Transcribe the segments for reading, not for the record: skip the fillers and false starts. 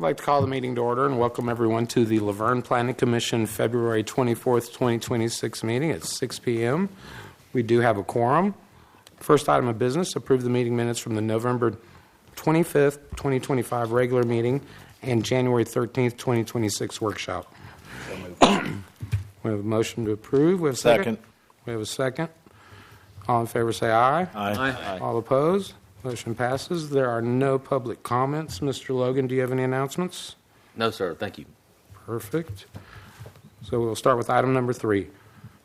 like to call the meeting to order and welcome everyone to the Vergne Planning Commission February 24th, 2026 meeting at 6 p.m. We do have a quorum. First item of business, approve the meeting minutes from the November 25th, 2025 regular meeting and January 13th, 2026 workshop. We have a motion to approve. We have a second. We have a second. All in favor say aye. Aye. All opposed? Motion passes. There are no public comments. Mr. Logan, do you have any announcements? No, sir. Thank you. Perfect. So we'll start with item number 3.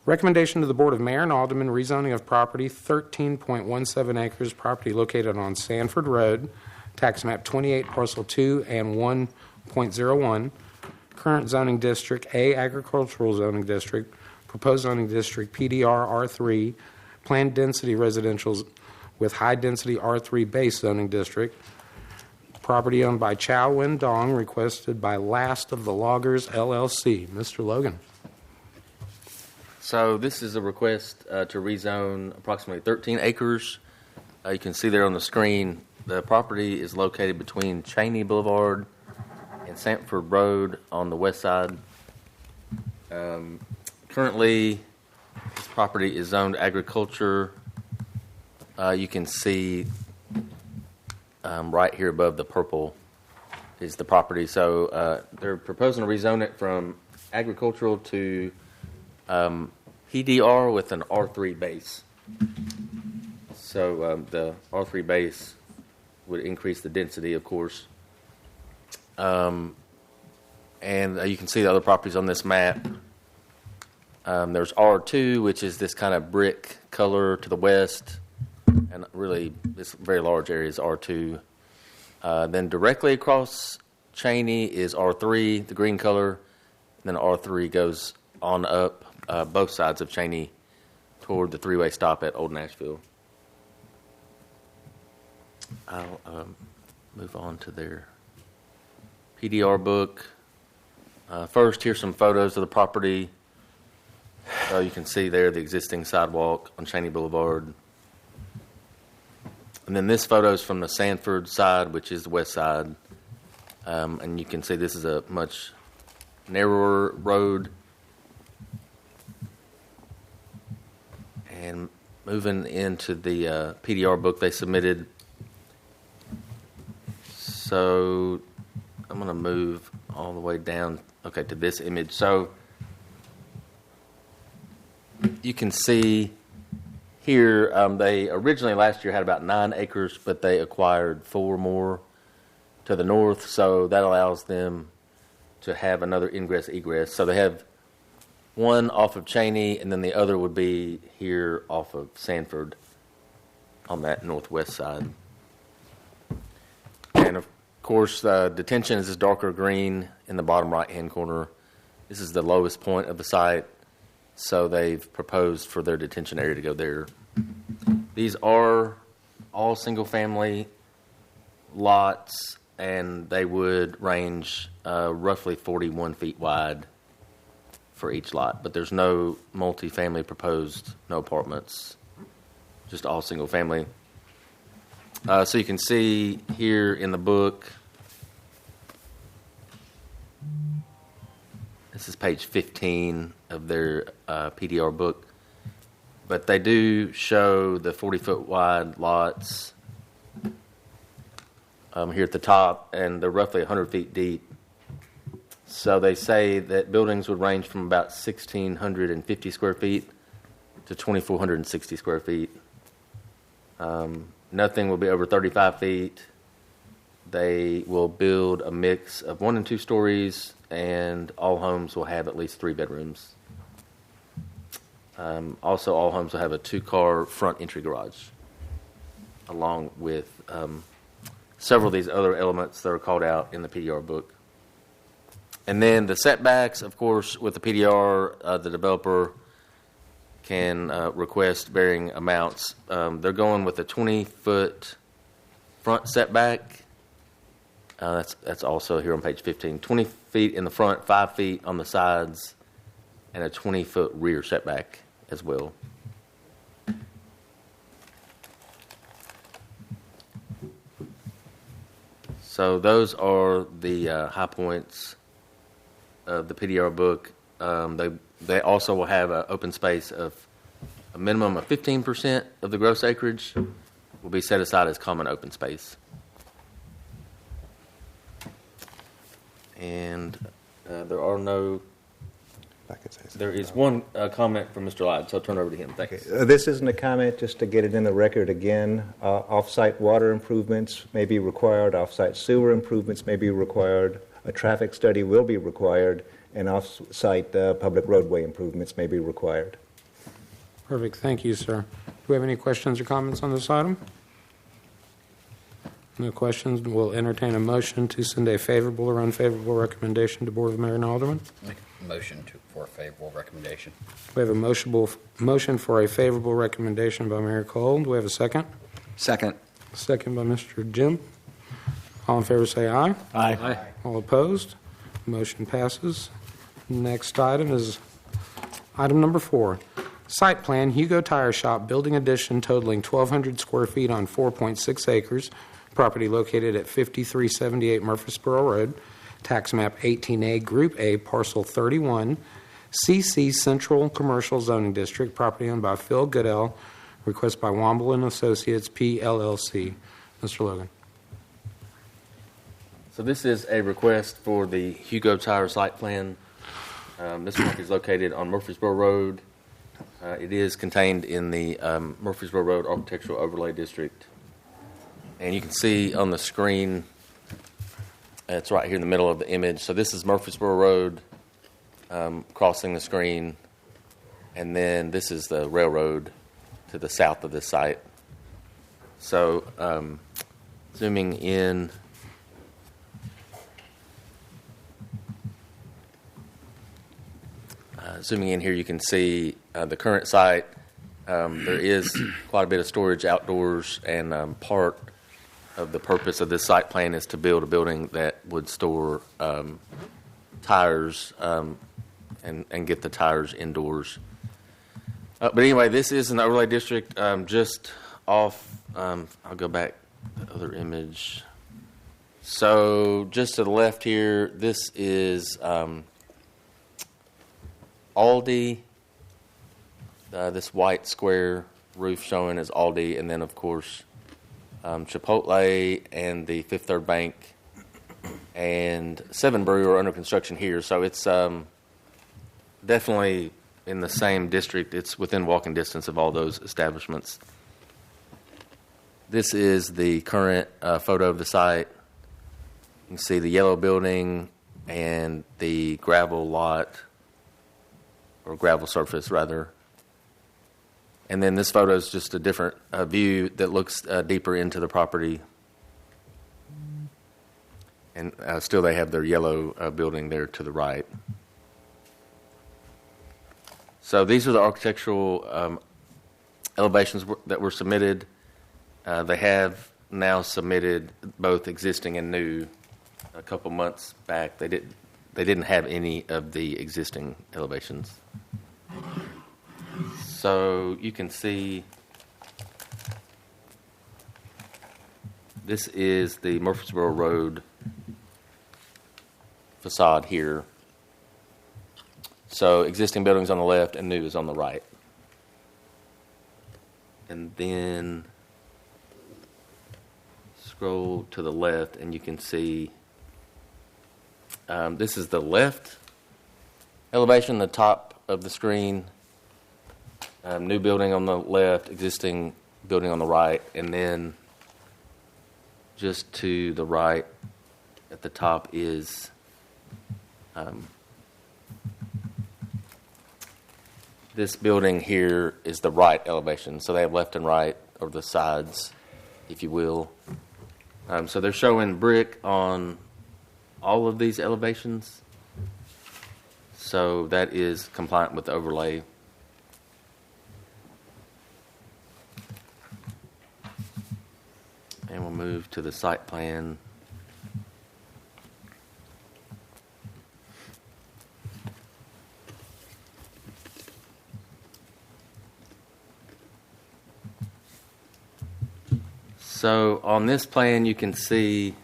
Recommendation to the Board of Mayor and Aldermen rezoning of property 13.17 acres, property located on Sanford Road, tax map 28, parcel 2 and 1.01, current zoning district A, agricultural zoning district, proposed zoning district PDR R3, planned density residential with high-density R3 base zoning district. Property owned by Chow Win Dong, requested by Last of the Loggers, LLC. Mr. Logan. So this is a request to rezone approximately 13 acres. You can see there on the screen, the property is located between Cheney Boulevard and Sanford Road on the west side. Currently, this property is zoned agriculture. You can see right here above the purple is the property. So they're proposing to rezone it from agricultural to PDR with an R3 base. So the R3 base would increase the density, of course. And you can see the other properties on this map. There's R2, which is this kind of brick color to the west. And really, this very large area is R2. Then directly across Cheney is R3, the green color. And then R3 goes on up both sides of Cheney toward the three-way stop at Old Nashville. I'll move on to their PDR book. First, here's some photos of the property. You can see there the existing sidewalk on Cheney Boulevard. And then this photo is from the Sanford side, which is the west side. And you can see this is a much narrower road. And moving into the PDR book they submitted. So I'm going to move all the way down, to this image. So you can see here, they originally last year had about 9 acres, but they acquired 4 more to the north, so that allows them to have another ingress-egress. So they have one off of Cheney, and then the other would be here off of Sanford on that northwest side. And of course, detention is this darker green in the bottom right-hand corner. This is the lowest point of the site. So they've proposed for their detention area to go there. These are all single-family lots, and they would range roughly 41 feet wide for each lot. But there's no multifamily proposed, no apartments, just all single-family. So you can see here in the book, this is page 15 of their PDR book, but they do show the 40-foot wide lots here at the top, and they're roughly 100 feet deep. So they say that buildings would range from about 1,650 square feet to 2,460 square feet. Nothing will be over 35 feet. They will build a mix of 1 and 2 stories, and all homes will have at least 3 bedrooms. Also, all homes will have a 2-car front entry garage, along with several of these other elements that are called out in the PDR book. And then the setbacks, of course, with the PDR, the developer can request varying amounts. They're going with a 20-foot front setback. That's also here on page 15. 20 feet in the front, 5 feet on the sides, and a 20-foot rear setback as well. So those are the high points of the PDR book. They also will have an open space of a minimum of 15% of the gross acreage will be set aside as common open space. And there is one comment from Mr. Lyde, so I'll turn it over to him. Thanks. Okay. This isn't a comment, just to get it in the record again. Off-site water improvements may be required, off-site sewer improvements may be required, a traffic study will be required, and off-site public roadway improvements may be required. Perfect. Thank you, sir. Do we have any questions or comments on this item? No questions. We'll entertain a motion to send a favorable or unfavorable recommendation to Board of Mayor and Aldermen. Make a motion for a favorable recommendation. We have a motion for a favorable recommendation by Mayor Cole. Do we have a second? Second. Second by Mr. Jim. All in favor say aye. Aye. All opposed? Motion passes. Next item is item number 4. Site plan, Hugo Tire Shop, building addition totaling 1,200 square feet on 4.6 acres. Property located at 5378 Murfreesboro Road. Tax map 18A, Group A, Parcel 31, CC Central Commercial Zoning District. Property owned by Phil Goodell. Request by Womble and Associates, PLLC. Mr. Logan. So this is a request for the Hugo Tire site plan. This one is located on Murfreesboro Road. It is contained in the Murfreesboro Road Architectural Overlay District. And you can see on the screen, it's right here in the middle of the image. So this is Murfreesboro Road crossing the screen. And then this is the railroad to the south of this site. So zooming in. Zooming in here, you can see the current site. There is quite a bit of storage outdoors, and part of the purpose of this site plan is to build a building that would store tires and get the tires indoors. But anyway, this is an overlay district just off. I'll go back to the other image. So just to the left here, this is Aldi, this white square roof showing is Aldi, and then, of course, Chipotle and the Fifth Third Bank and Seven Brew are under construction here. So it's definitely in the same district. It's within walking distance of all those establishments. This is the current photo of the site. You can see the yellow building and the gravel lot, or gravel surface, rather. And then this photo is just a different view that looks deeper into the property. And still they have their yellow building there to the right. So these are the architectural elevations that were submitted. They have now submitted both existing and new. A couple months back, they didn't have any of the existing elevations. So you can see this is the Murfreesboro Road facade here. So existing buildings on the left and new is on the right. And then scroll to the left and you can see this is the left elevation, the top of the screen. New building on the left, existing building on the right, and then just to the right at the top is this building here is the right elevation. So they have left and right, or the sides, if you will. So they're showing brick on all of these elevations. So that is compliant with the overlay. And we'll move to the site plan. So on this plan, you can see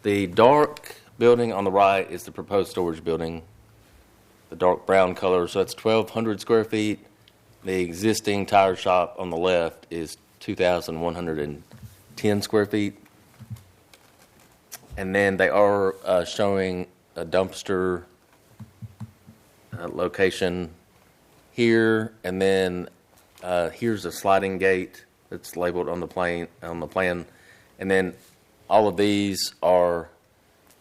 The dark building on the right is the proposed storage building, the dark brown color, so that's 1,200 square feet. The existing tire shop on the left is 2,110 square feet. And then they are showing a dumpster location here, and then here's a sliding gate that's labeled on the plan. And then all of these are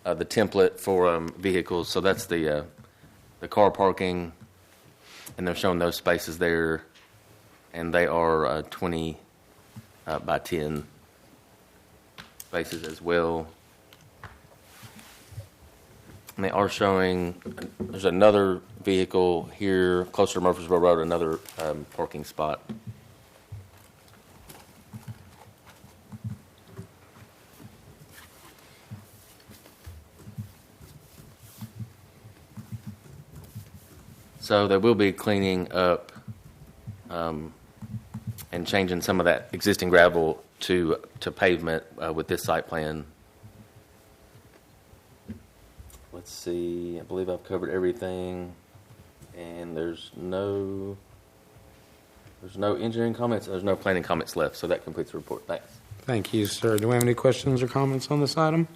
the template for vehicles. So that's the car parking, and they're showing those spaces there, and they are 20 by 10 spaces as well. And they are showing, there's another vehicle here closer to Murfreesboro Road, another parking spot. So they will be cleaning up and changing some of that existing gravel to pavement with this site plan. Let's see, I believe I've covered everything, and there's no engineering comments, there's no planning comments left, so that completes the report. Thanks. Thank you, sir. Do we have any questions or comments on this item?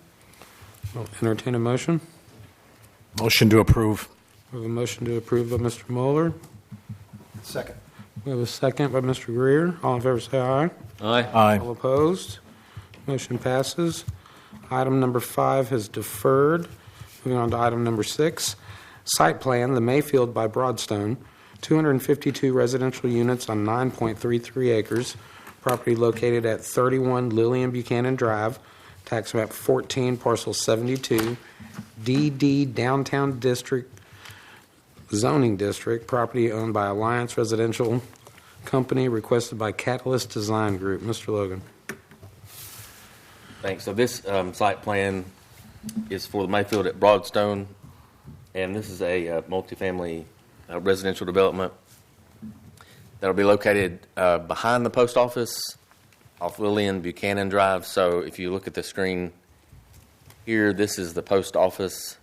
I'll entertain a motion. Motion to approve. We have a motion to approve by Mr. Moeller. Second. We have a second by Mr. Greer. All in favor say aye. Aye. Aye. All opposed? Motion passes. Item number 5 is deferred. Moving on to item number 6, site plan, the Mayfield by Broadstone, 252 residential units on 9.33 acres, property located at 31 Lillian Buchanan Drive, tax map 14, parcel 72, DD Downtown District, zoning district, property owned by Alliance Residential Company, requested by Catalyst Design Group. Mr. Logan. Thanks. So this site plan is for the Mayfield at Broadstone, and this is a multifamily residential development that will be located behind the post office off Lillian Buchanan Drive. So if you look at the screen here, this is the post office,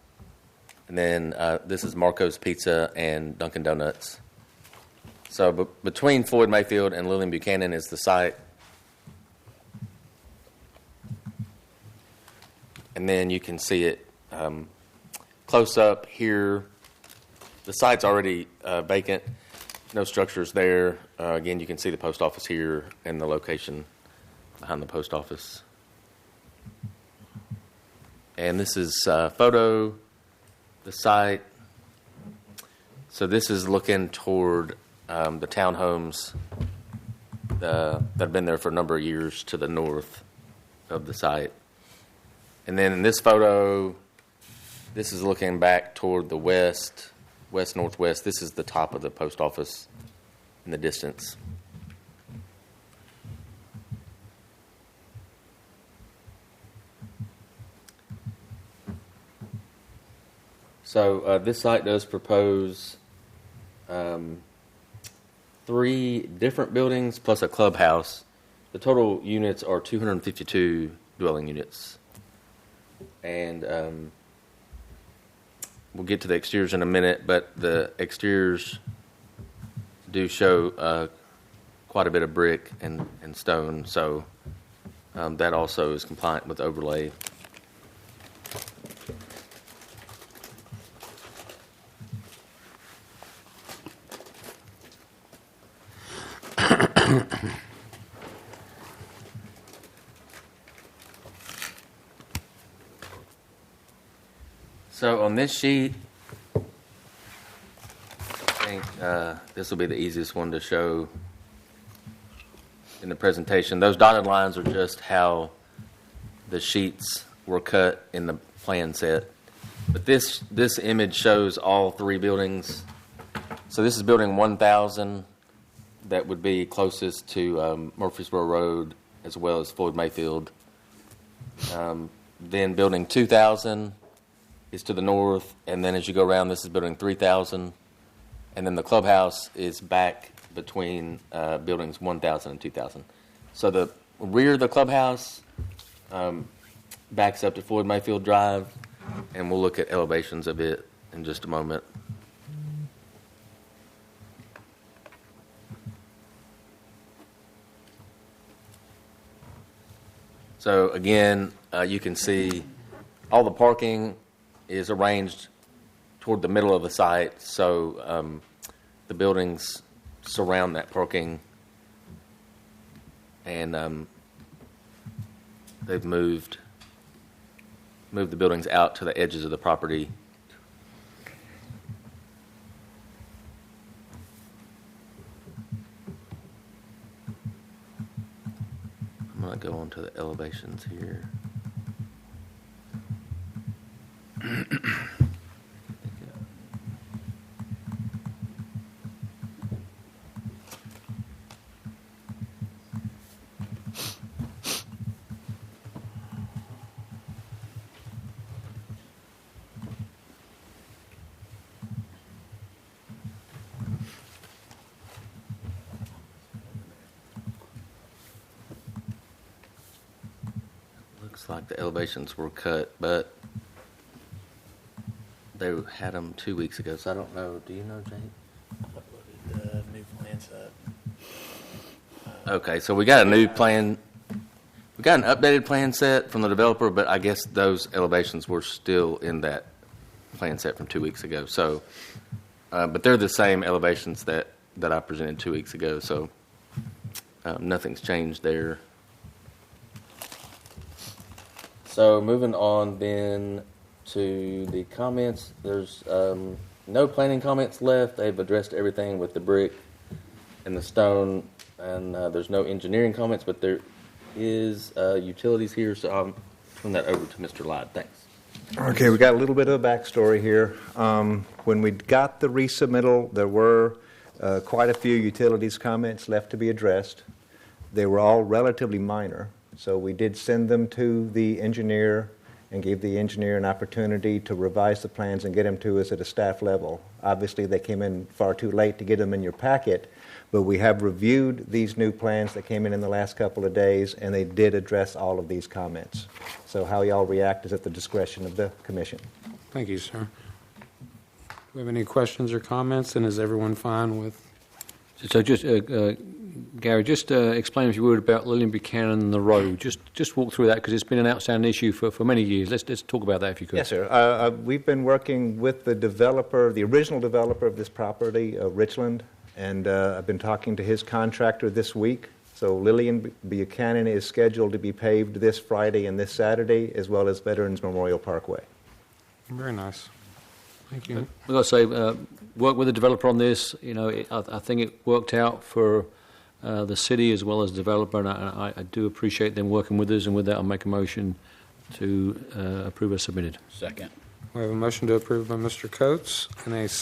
and then this is Marco's Pizza and Dunkin' Donuts. So between Floyd Mayfield and Lillian Buchanan is the site. And then you can see it close up here. The site's already vacant. No structures there. Again, you can see the post office here and the location behind the post office. And this is photo, the site. So this is looking toward the townhomes that have been there for a number of years to the north of the site. And then in this photo, this is looking back toward the west-northwest. This is the top of the post office in the distance. So this site does propose 3 different buildings plus a clubhouse. The total units are 252 dwelling units. And we'll get to the exteriors in a minute, but the exteriors do show quite a bit of brick and stone, so that also is compliant with overlay. So on this sheet, I think this will be the easiest one to show in the presentation. Those dotted lines are just how the sheets were cut in the plan set. But this image shows all 3 buildings. So this is building 1,000 that would be closest to Murfreesboro Road as well as Floyd Mayfield. Then building 2,000 is to the north, and then as you go around, this is building 3,000, and then the clubhouse is back between buildings 1,000 and 2,000. So the rear of the clubhouse, backs up to Floyd Mayfield Drive, and we'll look at elevations of it in just a moment. So again, you can see all the parking is arranged toward the middle of the site, so the buildings surround that parking, and they've moved the buildings out to the edges of the property. I'm going to go on to the elevations here. Looks like the elevations were cut, but they had them 2 weeks ago, so I don't know. Do you know, Jake? Uploaded the new plan set. Okay, so we got a new plan. We got an updated plan set from the developer, but I guess those elevations were still in that plan set from 2 weeks ago. So, but they're the same elevations that I presented 2 weeks ago, so nothing's changed there. So moving on then to the comments, there's no planning comments left. They've addressed everything with the brick and the stone, and there's no engineering comments, but there is utilities here, so I'll turn that over to Mr. Lyde. Thanks. Okay, we got a little bit of a backstory here. When we got the resubmittal, there were quite a few utilities comments left to be addressed. They were all relatively minor, so we did send them to the engineer and gave the engineer an opportunity to revise the plans and get them to us at a staff level. Obviously, they came in far too late to get them in your packet, but we have reviewed these new plans that came in the last couple of days, and they did address all of these comments. So how y'all react is at the discretion of the commission. Thank you, sir. Do we have any questions or comments, and is everyone fine with? So just, Gary, just explain, if you would, about Lillian Buchanan and the road. Just walk through that, because it's been an outstanding issue for many years. Let's talk about that, if you could. Yes, sir. We've been working with the developer, the original developer of this property, Richland, and I've been talking to his contractor this week. So Lillian Buchanan is scheduled to be paved this Friday and this Saturday, as well as Veterans Memorial Parkway. Very nice. Thank you. I've got to say, work with the developer on this. You know, I think it worked out for the city as well as the developer, and I do appreciate them working with us. And with that, I'll make a motion to approve as submitted. Second. We have a motion to approve by Mr. Coates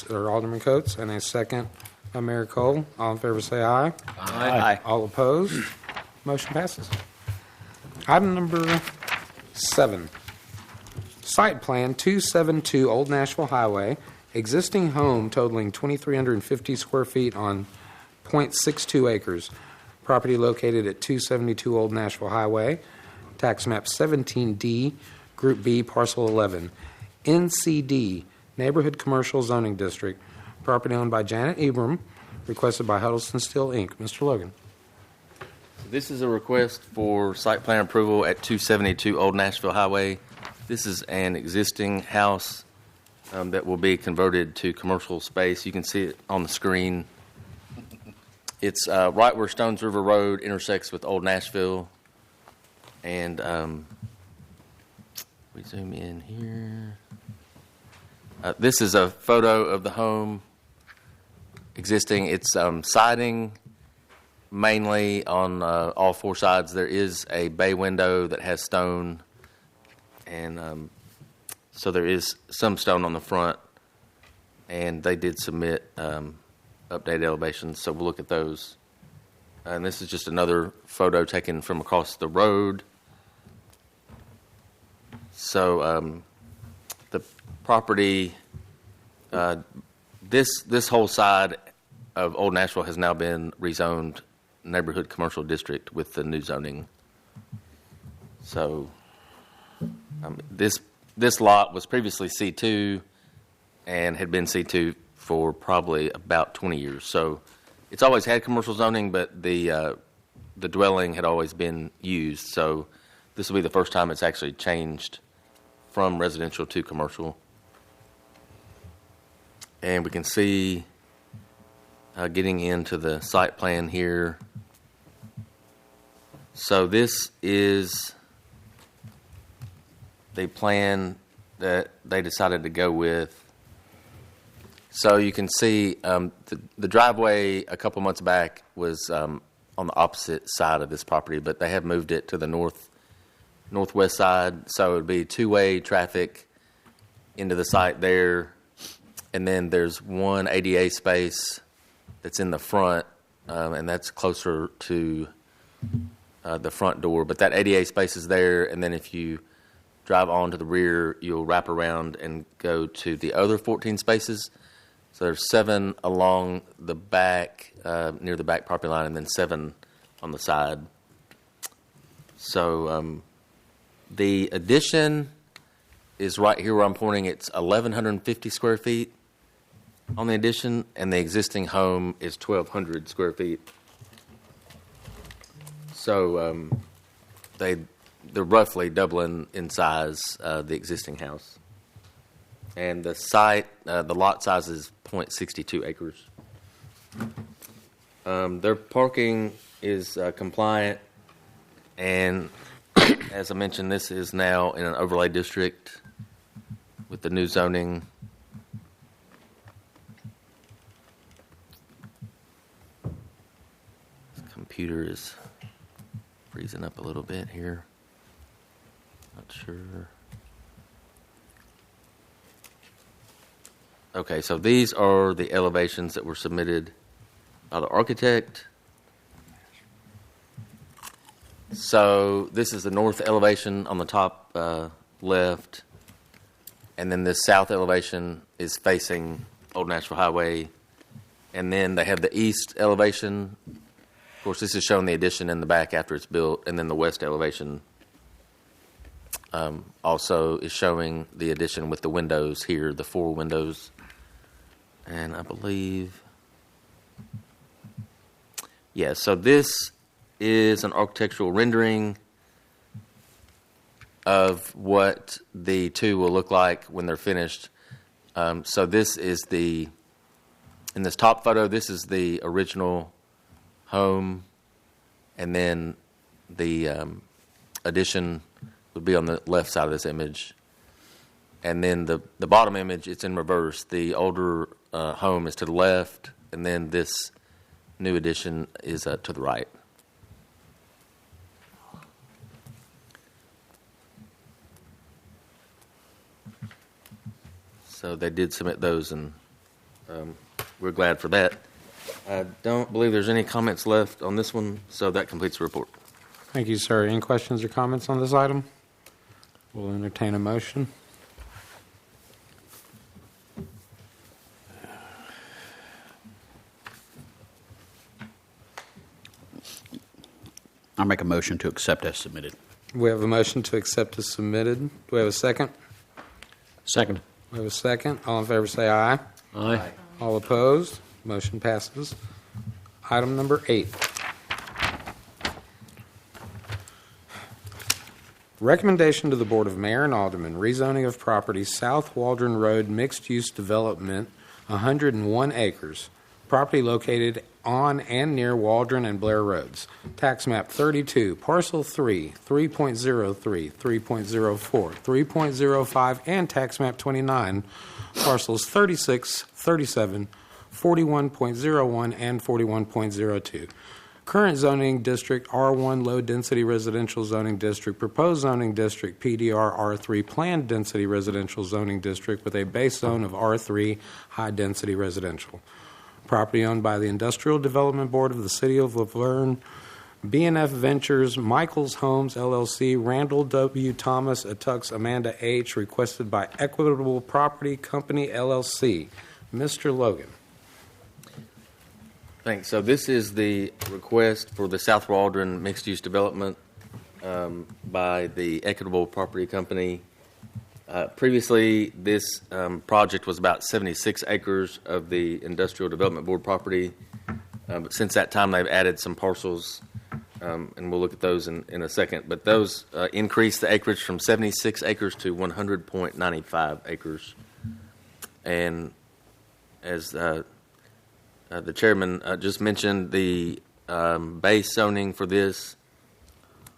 or Alderman Coates, and a second by Mayor Cole. All in favor, say aye. Aye. All opposed? Motion passes. Item number 7. Site plan 272 Old Nashville Highway, existing home totaling 2,350 square feet on .62 acres. Property located at 272 Old Nashville Highway, tax map 17D, Group B, parcel 11, NCD, Neighborhood Commercial Zoning District. Property owned by Janet Ebram, requested by Huddleston Steel, Inc. Mr. Logan. This is a request for site plan approval at 272 Old Nashville Highway. This is an existing house that will be converted to commercial space. You can see it on the screen. It's right where Stones River Road intersects with Old Nashville. And we zoom in here. This is a photo of the home existing. It's siding mainly on all four sides. There is a bay window that has stone, and so there is some stone on the front, and they did submit updated elevations, so we'll look at those. And this is just another photo taken from across the road. So the property, this whole side of Old Nashville has now been rezoned neighborhood commercial district with the new zoning. So This lot was previously C2 and had been C2 for probably about 20 years. So it's always had commercial zoning, but the dwelling had always been used. So this will be the first time it's actually changed from residential to commercial. And we can see getting into the site plan here. So this is the plan that they decided to go with. So you can see the driveway a couple months back was on the opposite side of this property, but they have moved it to the northwest side. So it would be two-way traffic into the site there. And then there's one ADA space that's in the front, and that's closer to the front door. But that ADA space is there, and then if you drive on to the rear, you'll wrap around and go to the other 14 spaces. So there's 7 along the back, near the back property line, and then 7 on the side. So the addition is right here where I'm pointing. It's 1,150 square feet on the addition, and the existing home is 1,200 square feet. So they're roughly doubling in size the existing house. And the site, the lot size is 0.62 acres. Their parking is compliant, and as I mentioned, this is now in an overlay district with the new zoning. This computer is freezing up a little bit here. Not sure. Okay, so these are the elevations that were submitted by the architect. So this is the north elevation on the top left, and then this south elevation is facing Old Nashville Highway, and then they have the east elevation. Of course, this is showing the addition in the back after it's built, and then the west elevation also is showing the addition with the windows here, the 4 windows. And I believe, yeah, so this is an architectural rendering of what the 2 will look like when they're finished. So this is in this top photo, this is the original home, and then the addition would be on the left side of this image. And then the bottom image, it's in reverse. The older home is to the left, and then this new addition is to the right. So they did submit those, and we're glad for that. I don't believe there's any comments left on this one, so that completes the report. Thank you, sir. Any questions or comments on this item? We'll entertain a motion. I'll make a motion to accept as submitted. We have a motion to accept as submitted. Do we have a second? Second. We have a second. All in favor say aye. Aye. All opposed? Motion passes. Item number 8. Recommendation to the Board of Mayor and Aldermen, rezoning of property South Waldron Road, mixed-use development, 101 acres. Property located on and near Waldron and Blair Roads. Tax map 32, parcel 3, 3.03, 3.04, 3.05, and tax map 29, parcels 36, 37, 41.01, and 41.02. Current zoning district R1 low density residential zoning district, proposed zoning district PDR R3 planned density residential zoning district with a base zone of R3 high density residential. Property owned by the Industrial Development Board of the City of Laverne, B&F Ventures, Michaels Homes LLC, Randall W. Thomas, Attucks Amanda H., requested by Equitable Property Company LLC. Mr. Logan. Thanks. So this is the request for the South Waldron mixed-use development by the Equitable Property Company. Previously, this project was about 76 acres of the Industrial Development Board property. But since that time, they've added some parcels, and we'll look at those in a second. But those increased the acreage from 76 acres to 100.95 acres. And as the chairman just mentioned, the base zoning for this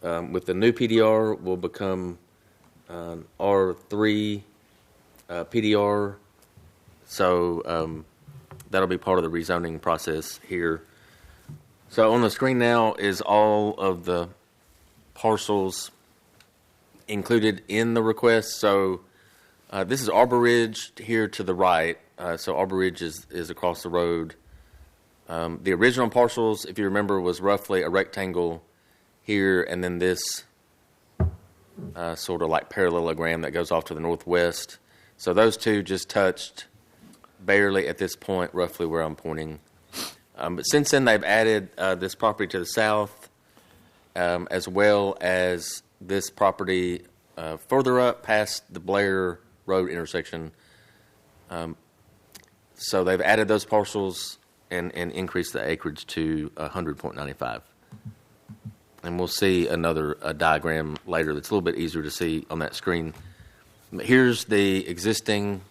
with the new PDR will become R3 PDR. So that'll be part of the rezoning process here. So on the screen now is all of the parcels included in the request. So this is Arbor Ridge here to the right. So Arbor Ridge is across the road. The original parcels, if you remember, was roughly a rectangle here, and then this sort of like parallelogram that goes off to the northwest. So those two just touched barely at this point, roughly where I'm pointing. But since then, they've added this property to the south, as well as this property further up past the Blair Road intersection. So they've added those parcels and increased the acreage to 100.95. And we'll see a diagram later that's a little bit easier to see on that screen. Here's the existing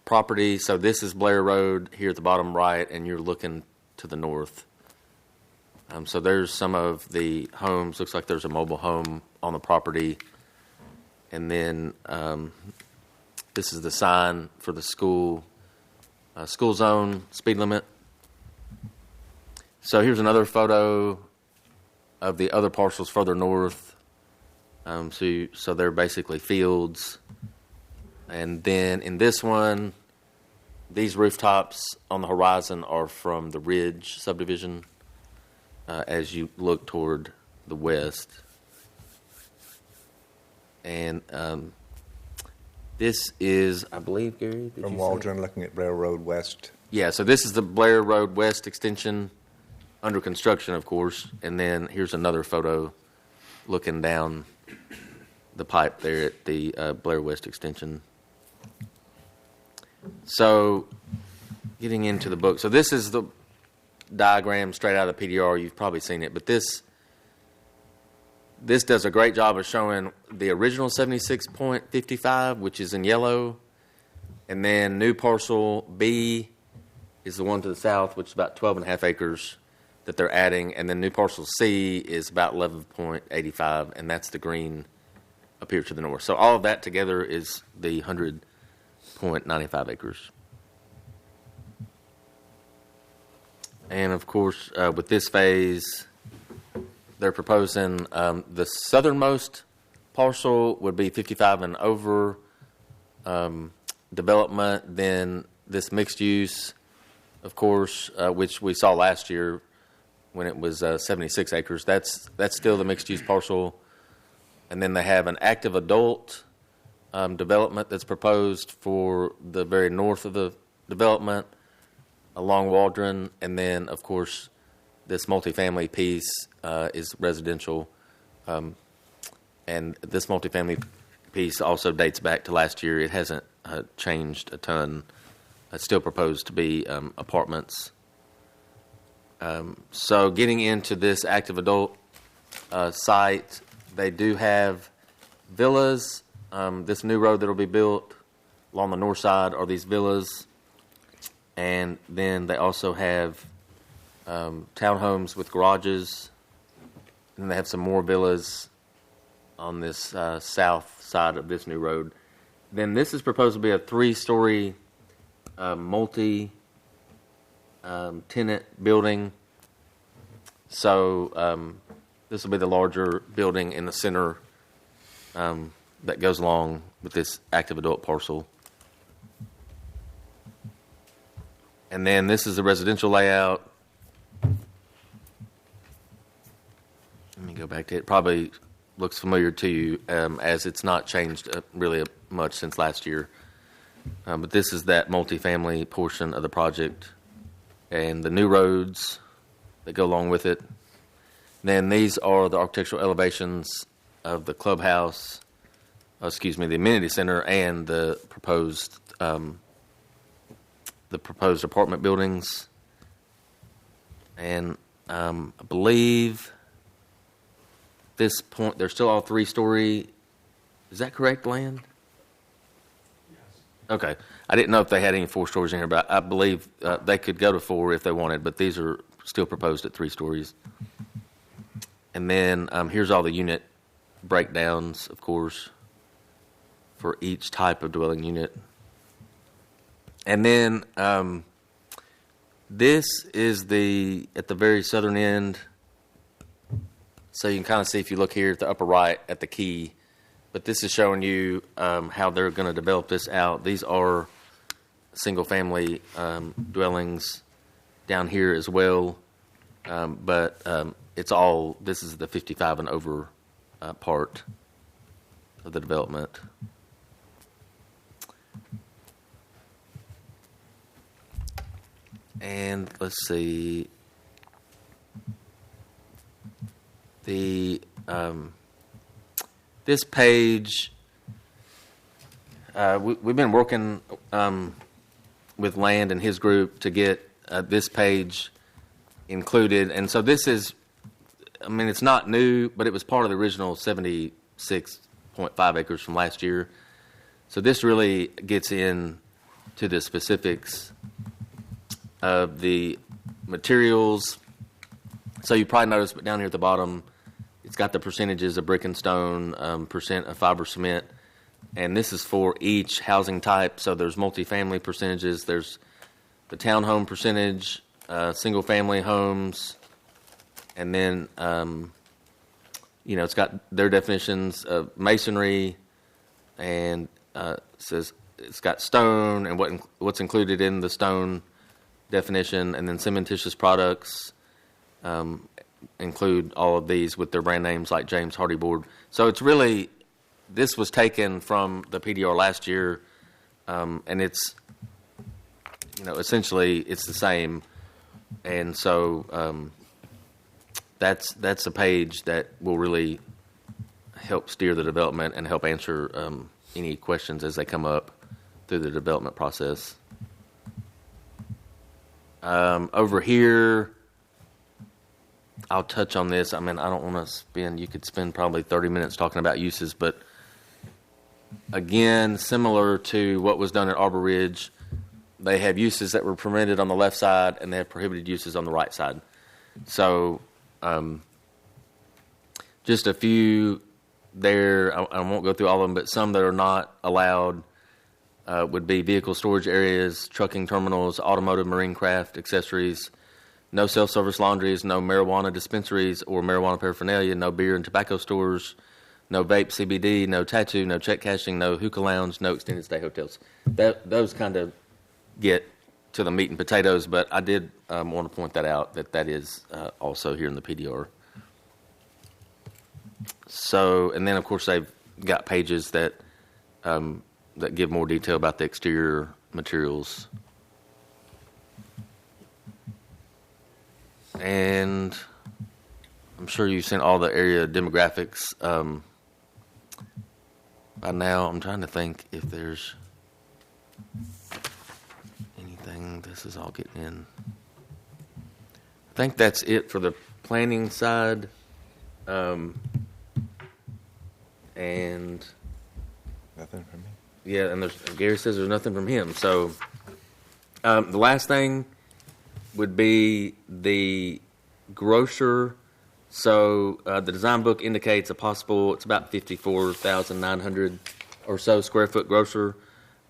property. So this is Blair Road here at the bottom right, and you're looking to the north. So there's some of the homes. Looks like there's a mobile home on the property. And then this is the sign for the school zone speed limit. So here's another photo of the other parcels further north. So they're basically fields. And then in this one, these rooftops on the horizon are from the Ridge subdivision as you look toward the west. And this is, I believe, Gary? From Waldron, looking at Railroad West. Yeah, so this is the Blair Road West extension, under construction, of course. And then here's another photo looking down the pipe there at the Blair West extension. So getting into the book. So this is the diagram straight out of the PDR. You've probably seen it. But this does a great job of showing the original 76.55, which is in yellow. And then new parcel B is the one to the south, which is about 12.5 acres that they're adding. And then new parcel C is about 11.85, and that's the green up here to the north. So all of that together is the 100.95 acres. And, of course, with this phase, they're proposing the southernmost parcel would be 55 and over development. Then this mixed use, of course, which we saw last year when it was 76 acres. That's still the mixed use parcel. And then they have an active adult development that's proposed for the very north of the development along Waldron. And then, of course, this multifamily piece is residential. And this multifamily piece also dates back to last year. It hasn't changed a ton. It's still proposed to be apartments. So getting into this active adult site, they do have villas. This new road that will be built along the north side are these villas. And then they also have townhomes with garages. And then they have some more villas on this south side of this new road. Then this is proposed to be a 3-story multi-tenant building. So this will be the larger building in the center that goes along with this active adult parcel. And then this is the residential layout. Let me go back to it. Probably looks familiar to you as it's not changed really much since last year. But this is that multifamily portion of the project and the new roads that go along with it. Then these are the architectural elevations of the clubhouse the amenity center and the proposed apartment buildings. And I believe at this point they're still all 3-story. Is that correct, Land? Yes. Okay. I didn't know if they had any 4 stories in here, but I believe they could go to 4 if they wanted, but these are still proposed at 3 stories. And then here's all the unit breakdowns, of course, for each type of dwelling unit. And then this is at the very southern end. So you can kind of see if you look here at the upper right at the key. But this is showing you how they're going to develop this out. These are single-family dwellings down here as well. But this is the 55 and over part of the development. And let's see. This page, we've been working with Land and his group to get this page included. And so this is, it's not new, but it was part of the original 76.5 acres from last year. So this really gets in to the specifics of the materials. So you probably noticed, but down here at the bottom, it's got the percentages of brick and stone, percent of fiber cement, and this is for each housing type. So there's multifamily percentages, there's the townhome percentage, single-family homes, and then it's got their definitions of masonry, and says it's got stone and what's included in the stone definition, and then cementitious products include all of these with their brand names like James Hardy Board. So it's really, this was taken from the PDR last year, and it's, essentially it's the same. And so that's a page that will really help steer the development and help answer any questions as they come up through the development process. Over here, I'll touch on this. I don't want to you could spend probably 30 minutes talking about uses, but again, similar to what was done at Arbor Ridge, they have uses that were permitted on the left side and they have prohibited uses on the right side. So, just a few there. I won't go through all of them, but some that are not allowed would be vehicle storage areas, trucking terminals, automotive, marine craft, accessories, no self-service laundries, no marijuana dispensaries or marijuana paraphernalia, no beer and tobacco stores, no vape, CBD, no tattoo, no check cashing, no hookah lounge, no extended stay hotels. Those kind of get to the meat and potatoes, but I did want to point that out, that is also here in the PDR. So, and then of course they've got pages that give more detail about the exterior materials. And I'm sure you've seen all the area demographics by now. I'm trying to think if there's anything. This is all getting in. I think that's it for the planning side. And nothing from me. Yeah, and Gary says there's nothing from him. So the last thing would be the grocer. So the design book indicates it's about 54,900 or so square foot grocer.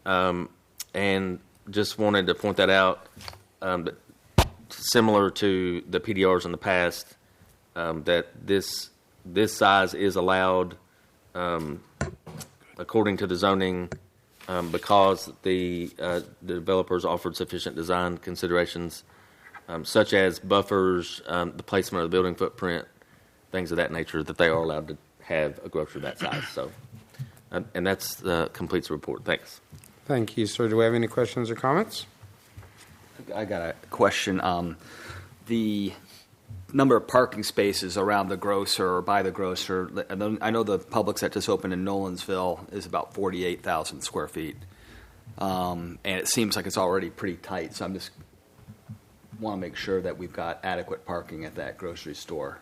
And just wanted to point that out, that similar to the PDRs in the past, that this size is allowed according to the zoning, because the developers offered sufficient design considerations, such as buffers, the placement of the building footprint, things of that nature, that they are allowed to have a grocer that size. So, and that's completes the report. Thanks. Thank you, sir. Do we have any questions or comments? I got a question. The number of parking spaces around the grocer or by the grocer. And then I know the Publix that just opened in Nolensville is about 48,000 square feet. And it seems like it's already pretty tight, so I'm just want to make sure that we've got adequate parking at that grocery store.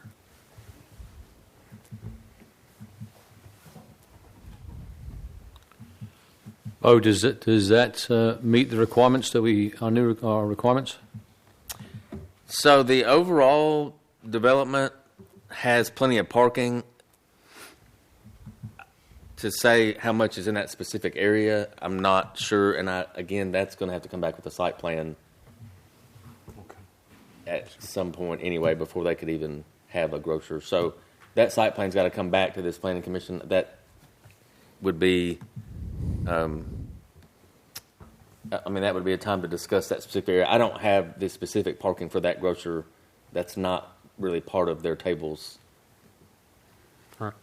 Oh, does that meet the requirements that our requirements? So the overall development has plenty of parking. To say how much is in that specific area, I'm not sure, and again, that's going to have to come back with a site plan at some point anyway before they could even have a grocer. So that site plan's got to come back to this planning commission. That would be, that would be a time to discuss that specific area. I don't have the specific parking for that grocer. That's not really part of their tables. All right.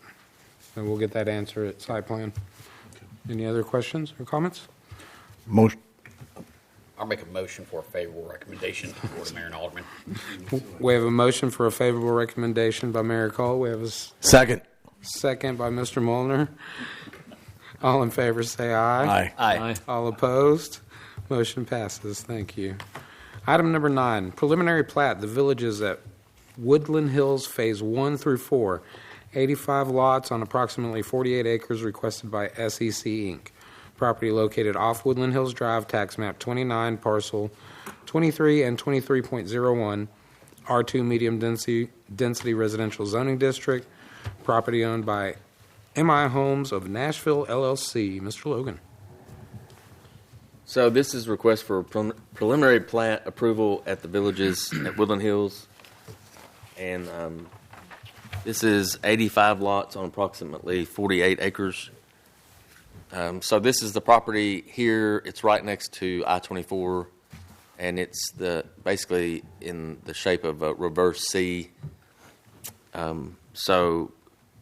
And we'll get that answer at site plan. Any other questions or comments? Motion. I'll make a motion for a favorable recommendation to the Board of Mayor and Aldermen. We have a motion for a favorable recommendation by Mayor Cole. We have a Second. second by Mr. Molnar. All in favor say aye. Aye. All opposed? Motion passes. Thank you. Item number 9, preliminary plat, the villages at Woodland Hills Phase 1 through 4, 85 lots on approximately 48 acres requested by SEC Inc. Property located off Woodland Hills Drive, tax map 29, parcel 23 and 23.01, R2 medium density residential zoning district. Property owned by MI Homes of Nashville, LLC. Mr. Logan. So this is a request for preliminary plat approval at the villages at Woodland Hills. And this is 85 lots on approximately 48 acres. So this is the property here. It's right next to I-24, and it's basically in the shape of a reverse C. So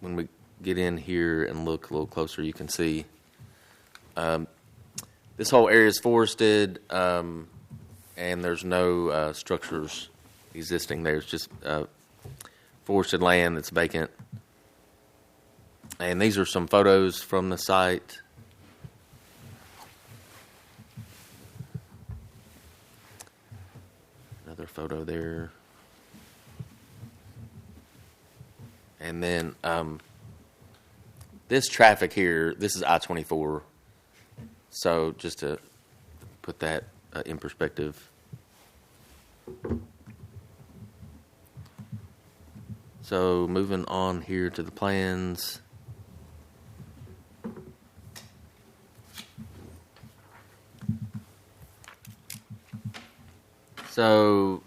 when we get in here and look a little closer, you can see this whole area is forested, and there's no structures existing there. It's just forested land that's vacant. And these are some photos from the site. Another photo there. And then this traffic here, this is I-24. So just to put that in perspective. So moving on here to the plans. So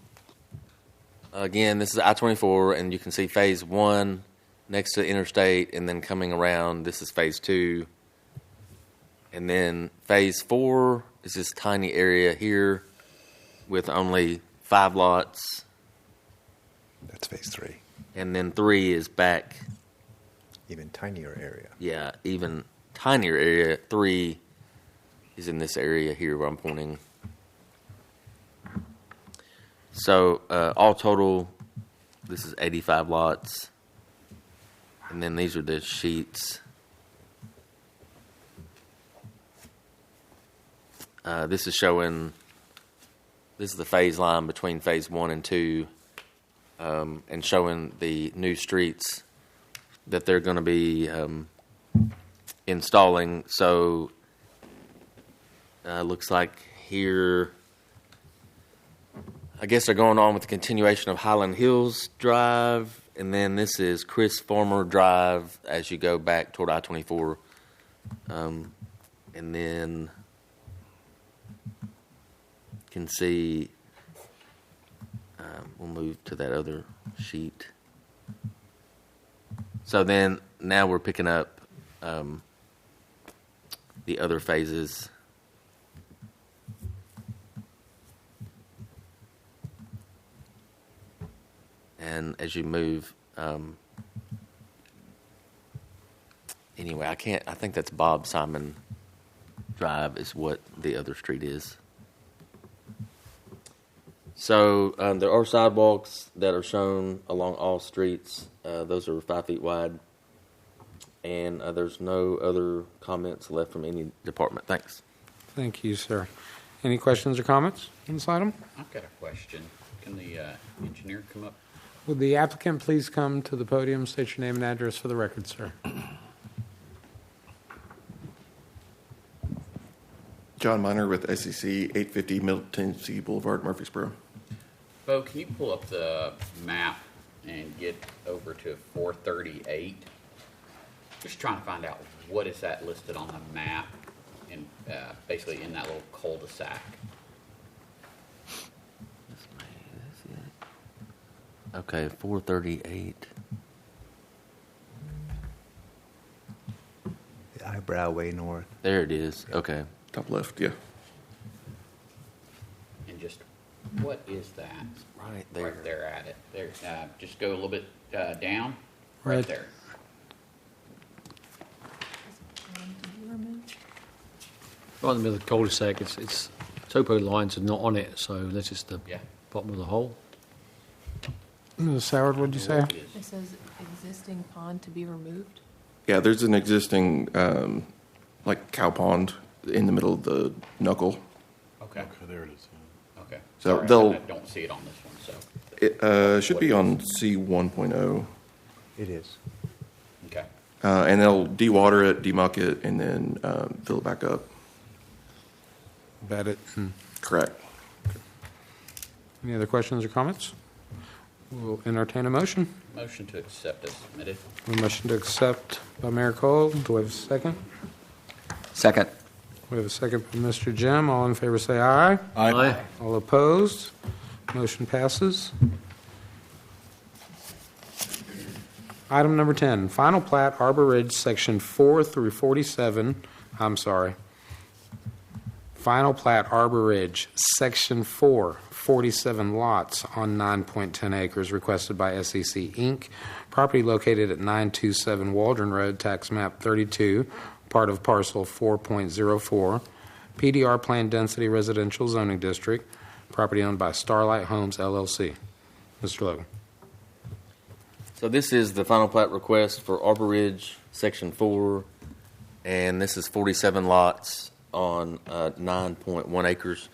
again, this is I-24, and you can see phase 1 next to the interstate, and then coming around, this is phase 2. And then phase 4 is this tiny area here with only 5 lots. That's phase 3. And then 3 is back. Even tinier area. Yeah, even tinier area. 3 is in this area here where I'm pointing. So all total, this is 85 lots. And then these are the sheets. This is showing, this is the phase line between phase 1 and 2, and showing the new streets that they're going to be installing. So looks like here, I guess they're going on with the continuation of Highland Hills Drive, and then this is Chris Farmer Drive as you go back toward I-24. And then you can see, we'll move to that other sheet. So then now we're picking up the other phases. And as you move, anyway, I think that's Bob Simon Drive is what the other street is. So there are sidewalks that are shown along all streets. Those are 5 feet wide. And there's no other comments left from any department. Thanks. Thank you, sir. Any questions or comments on this item? I've got a question. Can the engineer come up? Would the applicant please come to the podium, state your name and address for the record, sir? John Miner with SEC, 850 Middle Tennessee Boulevard, Murfreesboro. Bo, can you pull up the map and get over to 438? Just trying to find out what is that listed on the map and basically in that little cul-de-sac. Okay, 438. The eyebrow way north. There it is. Okay. Top left, yeah. And just what is that? Right there. Right there at it. There. Just go a little bit down. Right. Right there. Right in the middle of the cul-de-sac, it's topo lines are not on it, so that's just the Yeah. bottom of the hole. Ms. Howard, what did you say? It says existing pond to be removed. Yeah, there's an existing, like cow pond in the middle of the knuckle. Okay. Okay, there it is. Okay. So Sorry, they'll- I don't see it on this one, so. It should be on C1.0. It is. Okay. And they'll dewater it, demuck it, and then fill it back up. Bet it. Correct. Any other questions or comments? We'll entertain a motion. Motion to accept as submitted. A motion to accept by Mayor Cole. Do we have a second? Second. We have a second by Mr. Jim. All in favor say aye. Aye. All opposed? Motion passes. Item number 10, final plat, Arbor Ridge, Section 4 through 47. I'm sorry. Final plat, Arbor Ridge, Section 4, 47 lots on 9.10 acres, requested by SEC Inc. Property located at 927 Waldron Road, tax map 32, part of parcel 4.04, PDR Plan Density Residential Zoning District, property owned by Starlight Homes LLC. Mr. Logan. So this is the final plat request for Arbor Ridge, Section 4, and this is 47 lots on 9.1 acres.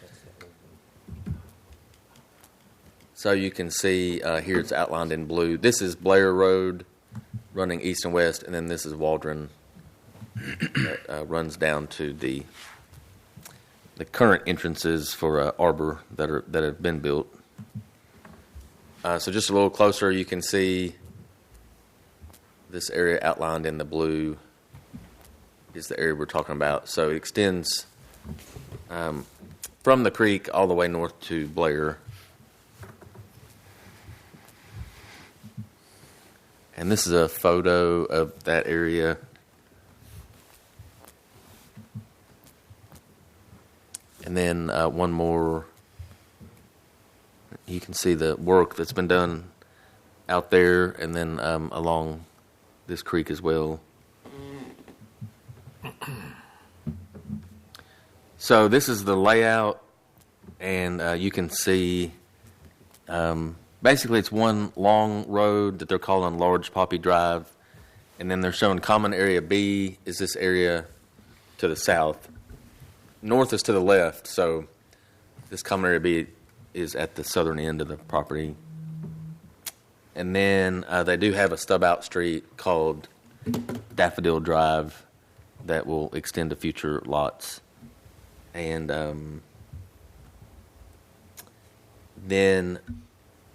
So you can see here it's outlined in blue. This is Blair Road running east and west, and then this is Waldron that runs down to the current entrances for Arbor that have been built. So just a little closer, you can see this area outlined in the blue is the area we're talking about. So it extends from the creek all the way north to Blair. And this is a photo of that area. And then one more. You can see the work that's been done out there and then along this creek as well. So this is the layout, and you can see basically it's one long road that they're calling Large Poppy Drive, and then they're showing Common Area B is this area to the south. North is to the left, so this Common Area B is at the southern end of the property. And then they do have a stub-out street called Daffodil Drive that will extend to future lots. And then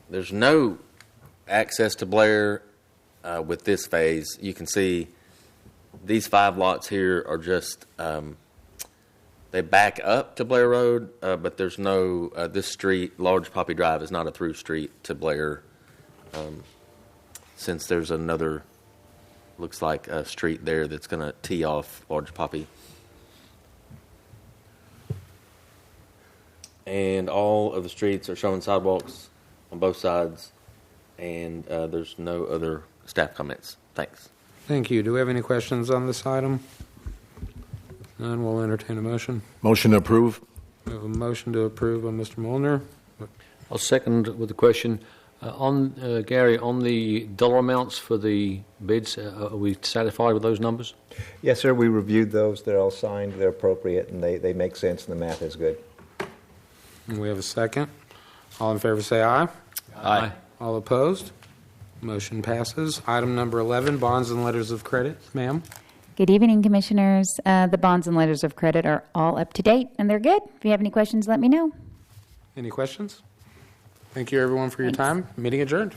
there's no access to Blair with this phase. You can see these 5 lots here are just, they back up to Blair Road, but there's no, this street, Large Poppy Drive, is not a through street to Blair. Since there's another, looks like a street there that's going to tee off Large Poppy. And all of the streets are showing sidewalks on both sides, and there's no other staff comments. Thanks. Thank you. Do we have any questions on this item? None. We'll entertain a motion. Motion to approve. We have a motion to approve by Mr. Molnar. I'll second with the question. Gary, on the dollar amounts for the bids, are we satisfied with those numbers? Yes, sir, we reviewed those. They're all signed, they're appropriate, and they make sense, and the math is good. And we have a second. All in favor say aye. Aye. All opposed? Motion passes. Item number 11, bonds and letters of credit. Ma'am? Good evening, Commissioners. The bonds and letters of credit are all up to date, and they're good. If you have any questions, let me know. Any questions? Thank you, everyone, for your Thanks. time. Meeting adjourned.